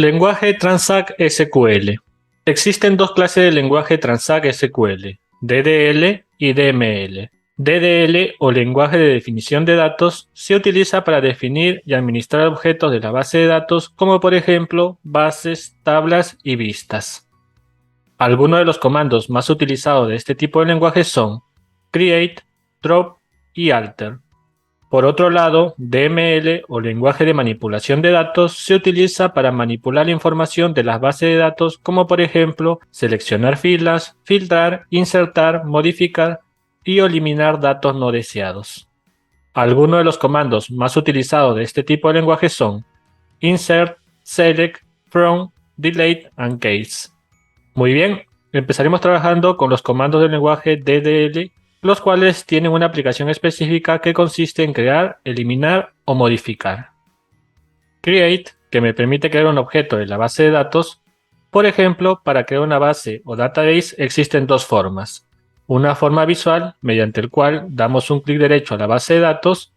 Lenguaje Transact SQL. Existen dos clases de lenguaje Transact SQL, DDL y DML. DDL o lenguaje de definición de datos se utiliza para definir y administrar objetos de la base de datos como por ejemplo bases, tablas y vistas. Algunos de los comandos más utilizados de este tipo de lenguaje son create, drop y alter. Por otro lado, DML o lenguaje de manipulación de datos se utiliza para manipular la información de las bases de datos como por ejemplo seleccionar filas, filtrar, insertar, modificar y eliminar datos no deseados. Algunos de los comandos más utilizados de este tipo de lenguaje son insert, select, from, delete and case. Muy bien, empezaremos trabajando con los comandos del lenguaje DDL, los cuales tienen una aplicación específica que consiste en crear, eliminar o modificar. Create, que me permite crear un objeto de la base de datos. Por ejemplo, para crear una base o database existen dos formas. Una forma visual, mediante el cual damos un clic derecho a la base de datos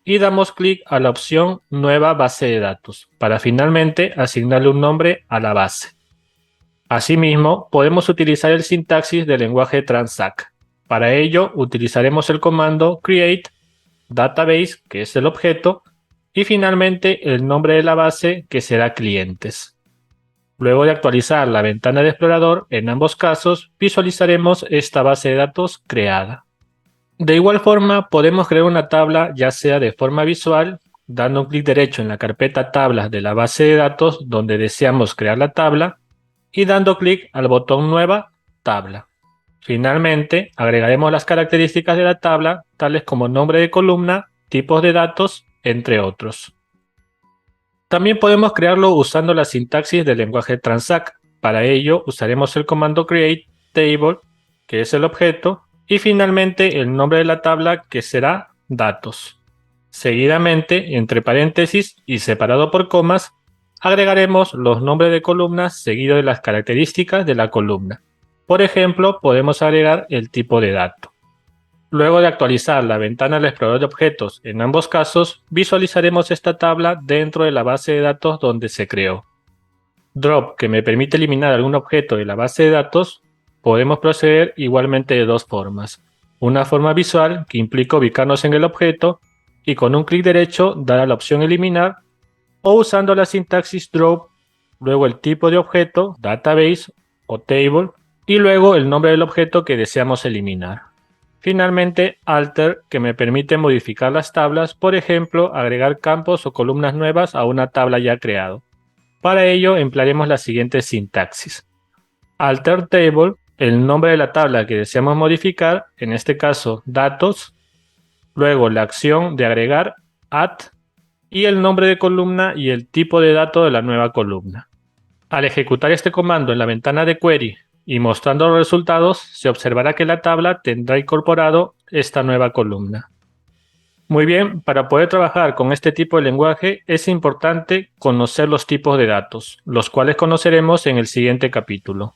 y damos clic a la opción Nueva base de datos, para finalmente asignarle un nombre a la base. Asimismo, podemos utilizar el sintaxis del lenguaje Transact. Para ello, utilizaremos el comando create database, que es el objeto, y finalmente el nombre de la base, que será clientes. Luego de actualizar la ventana de explorador, en ambos casos visualizaremos esta base de datos creada. De igual forma, podemos crear una tabla ya sea de forma visual, dando un clic derecho en la carpeta tablas de la base de datos donde deseamos crear la tabla, y dando clic al botón Nueva tabla. Finalmente, agregaremos las características de la tabla, tales como nombre de columna, tipos de datos, entre otros. También podemos crearlo usando la sintaxis del lenguaje Transact. Para ello, usaremos el comando create table, que es el objeto, y finalmente el nombre de la tabla, que será datos. Seguidamente, entre paréntesis y separado por comas, agregaremos los nombres de columnas seguidos de las características de la columna. Por ejemplo, podemos agregar el tipo de dato. Luego de actualizar la ventana del explorador de objetos en ambos casos, visualizaremos esta tabla dentro de la base de datos donde se creó. Drop, que me permite eliminar algún objeto de la base de datos, podemos proceder igualmente de dos formas. Una forma visual, que implica ubicarnos en el objeto y con un clic derecho dar a la opción eliminar, o usando la sintaxis drop, luego el tipo de objeto, database o table, y luego el nombre del objeto que deseamos eliminar. Finalmente, alter, que me permite modificar las tablas, por ejemplo, agregar campos o columnas nuevas a una tabla ya creada. Para ello, emplearemos la siguiente sintaxis. Alter table, el nombre de la tabla que deseamos modificar, en este caso datos, luego la acción de agregar add, y el nombre de columna y el tipo de dato de la nueva columna. Al ejecutar este comando en la ventana de query y mostrando los resultados, se observará que la tabla tendrá incorporado esta nueva columna. Muy bien, para poder trabajar con este tipo de lenguaje es importante conocer los tipos de datos, los cuales conoceremos en el siguiente capítulo.